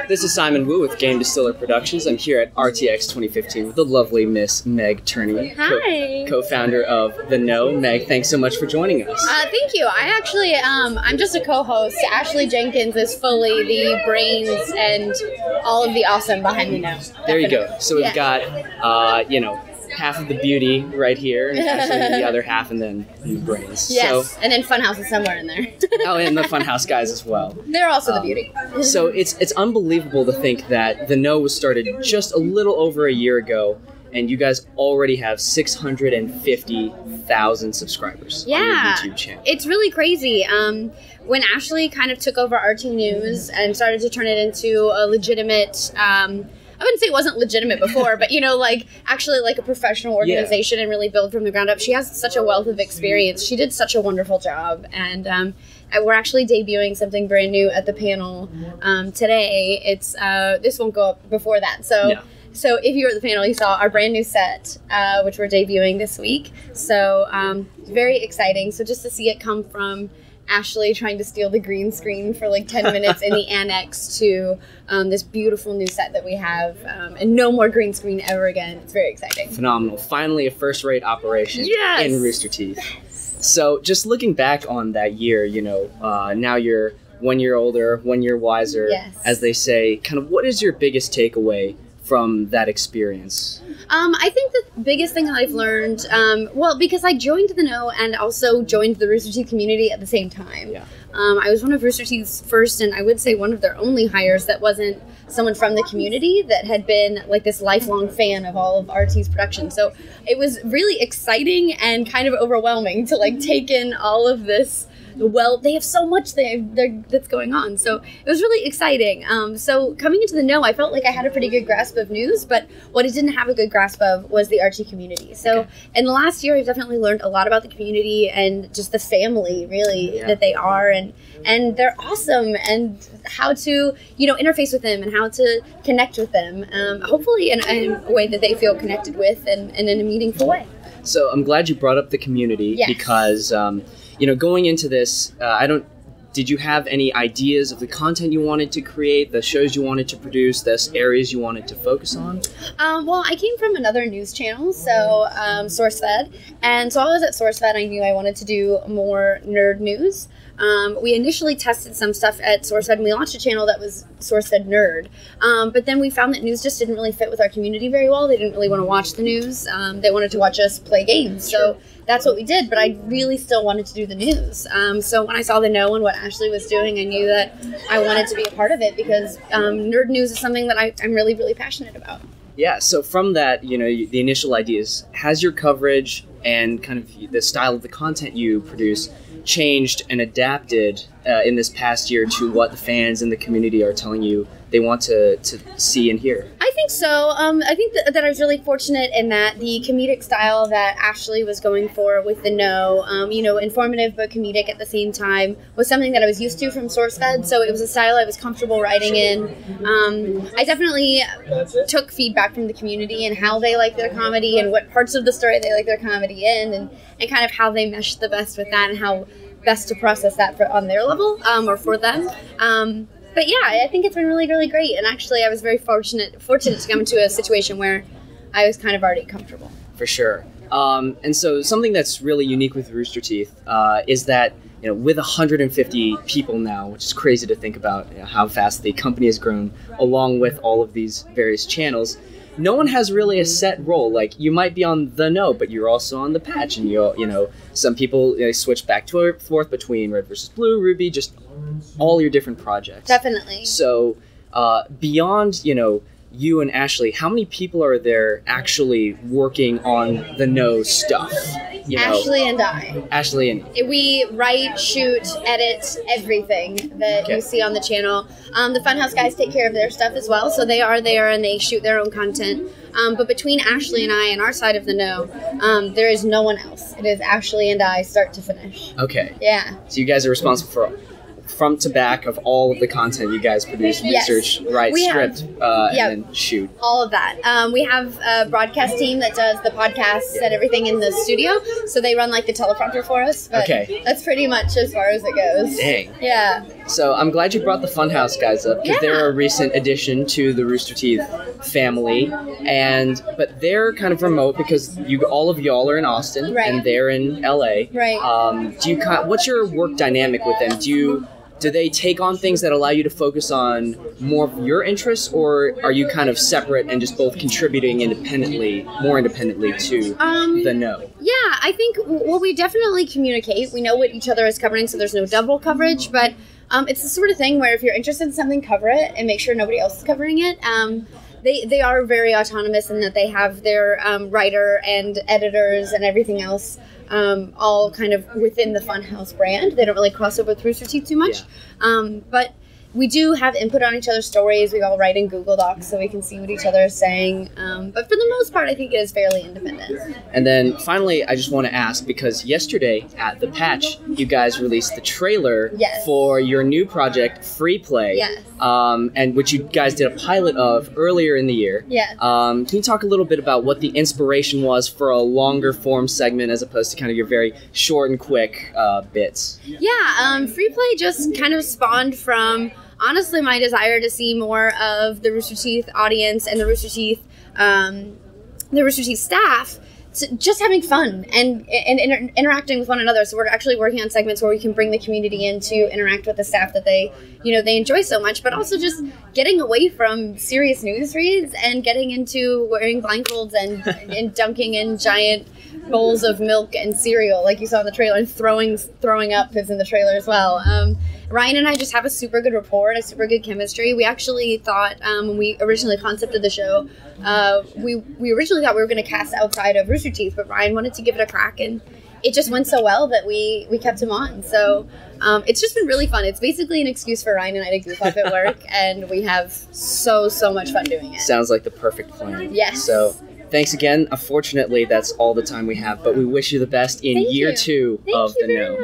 This is Simon Wu with GameDistiller Productions. I'm here at RTX 2015 with the lovely Miss Meg Turney, Hi. co-founder of The Know. Meg, thanks so much for joining us. Thank you. I actually, I'm just a co-host. Ashley Jenkins is fully the brains and all of the awesome behind The Know. There you go. So we've got, half of the beauty right here, and actually the other half, and then the brains. Yes, and then Funhaus is somewhere in there. Oh, and the Funhaus guys as well. They're also the beauty. So it's unbelievable to think that The Know was started just a little over a year ago, and you guys already have 650,000 subscribers on your YouTube channel. It's really crazy. When Ashley kind of took over RT News and started to turn it into a legitimate, I wouldn't say it wasn't legitimate before, but actually like a professional organization and really build from the ground up. She has such a wealth of experience. She did such a wonderful job, and we're actually debuting something brand new at the panel today. It's this won't go up before that, so. No. So if you were at the panel, you saw our brand new set, which we're debuting this week. So very exciting. So just to see it come from Ashley trying to steal the green screen for like 10 minutes in the annex to this beautiful new set that we have, and no more green screen ever again. It's very exciting. Phenomenal. Finally a first-rate operation in Rooster Teeth. So just looking back on that year, now you're 1 year older, 1 year wiser, as they say. Kind of what is your biggest takeaway from that experience? I think the biggest thing that I've learned, because I joined The Know and also joined the Rooster Teeth community at the same time. Yeah. I was one of Rooster Teeth's first, and I would say one of their only hires that wasn't someone from the community that had been like this lifelong fan of all of RT's production. So it was really exciting and kind of overwhelming to like take in all of this. Well, they have so much that's going on. So it was really exciting. So coming into The Know, I felt like I had a pretty good grasp of news, but what I didn't have a good grasp of was the RT community. So in the last year, I've definitely learned a lot about the community and just the family, really, that they are. And they're awesome, and how to, interface with them and how to connect with them, hopefully in a way that they feel connected with and in a meaningful way. So I'm glad you brought up the community because... going into this, did you have any ideas of the content you wanted to create, the shows you wanted to produce, the areas you wanted to focus on? Well, I came from another news channel, so SourceFed, and so I was at SourceFed. I knew I wanted to do more nerd news. We initially tested some stuff at SourceFed, and we launched a channel that was SourceFed Nerd. But then we found that news just didn't really fit with our community very well. They didn't really want to watch the news. They wanted to watch us play games. So that's what we did, but I really still wanted to do the news. So when I saw The Know and what Ashley was doing, I knew that I wanted to be a part of it because nerd news is something that I'm really, really passionate about. Yeah, so from that, the initial ideas, has your coverage and kind of the style of the content you produce changed and adapted in this past year to what the fans in the community are telling you they want to see and hear? I think so. I think that I was really fortunate in that the comedic style that Ashley was going for with The Know, informative but comedic at the same time, was something that I was used to from SourceFed, so it was a style I was comfortable writing in. I definitely took feedback from the community and how they like their comedy and what parts of the story they like their comedy in, and kind of how they meshed the best with that and how best to process that on their level or for them. But yeah, I think it's been really, really great. And actually, I was very fortunate to come into a situation where I was kind of already comfortable. For sure. And so something that's really unique with Rooster Teeth is that, with 150 people now, which is crazy to think about how fast the company has grown, along with all of these various channels, no one has really a set role. Like, you might be on The Know, but you're also on The Patch, and some people switch back to forth between Red versus Blue, Ruby, just all your different projects. Definitely. So beyond you and Ashley, how many people are there actually working on The Know stuff? Ashley and I. Ashley and we write, shoot, edit everything that you see on the channel. The Funhaus guys take care of their stuff as well, so they are there and they shoot their own content. But between Ashley and I and our side of The Know, there is no one else. It is Ashley and I, start to finish. Okay. Yeah. So you guys are responsible front to back of all of the content you guys produce, research, write, script, and then shoot. All of that. We have a broadcast team that does the podcasts and everything in the studio, so they run like the teleprompter for us. But that's pretty much as far as it goes. Dang. Yeah. So I'm glad you brought the Funhaus guys up, because they're a recent addition to the Rooster Teeth family, but they're kind of remote because all of y'all are in Austin and they're in LA. Right. What's your work dynamic with them? Do they take on things that allow you to focus on more of your interests, or are you kind of separate and just both contributing more independently to the know? Yeah, I think, we definitely communicate. We know what each other is covering, so there's no double coverage, but it's the sort of thing where if you're interested in something, cover it and make sure nobody else is covering it. They are very autonomous in that they have their writer and editors and everything else all kind of within the Funhaus brand. They don't really cross over with Rooster Teeth too much. But we do have input on each other's stories. We all write in Google Docs so we can see what each other is saying. But for the most part, I think it is fairly independent. And then finally, I just want to ask, because yesterday at The Patch, you guys released the trailer for your new project, Free Play, and which you guys did a pilot of earlier in the year. Can you talk a little bit about what the inspiration was for a longer form segment as opposed to kind of your very short and quick bits? Free Play just kind of spawned from, honestly, my desire to see more of the Rooster Teeth audience and the Rooster Teeth staff just having fun and interacting with one another. So we're actually working on segments where we can bring the community in to interact with the staff that they enjoy so much, but also just getting away from serious news reads and getting into wearing blindfolds and dunking in giant bowls of milk and cereal like you saw in the trailer, and throwing up is in the trailer as well. Ryan and I just have a super good rapport and a super good chemistry. We actually thought, when we originally concepted the show, we originally thought we were going to cast outside of Rooster Teeth, but Ryan wanted to give it a crack, and it just went so well that we kept him on. So it's just been really fun. It's basically an excuse for Ryan and I to goof off at work, and we have so much fun doing it. Sounds like the perfect plan. Yes. So thanks again. Unfortunately, that's all the time we have, but we wish you the best in year 2 of The Know.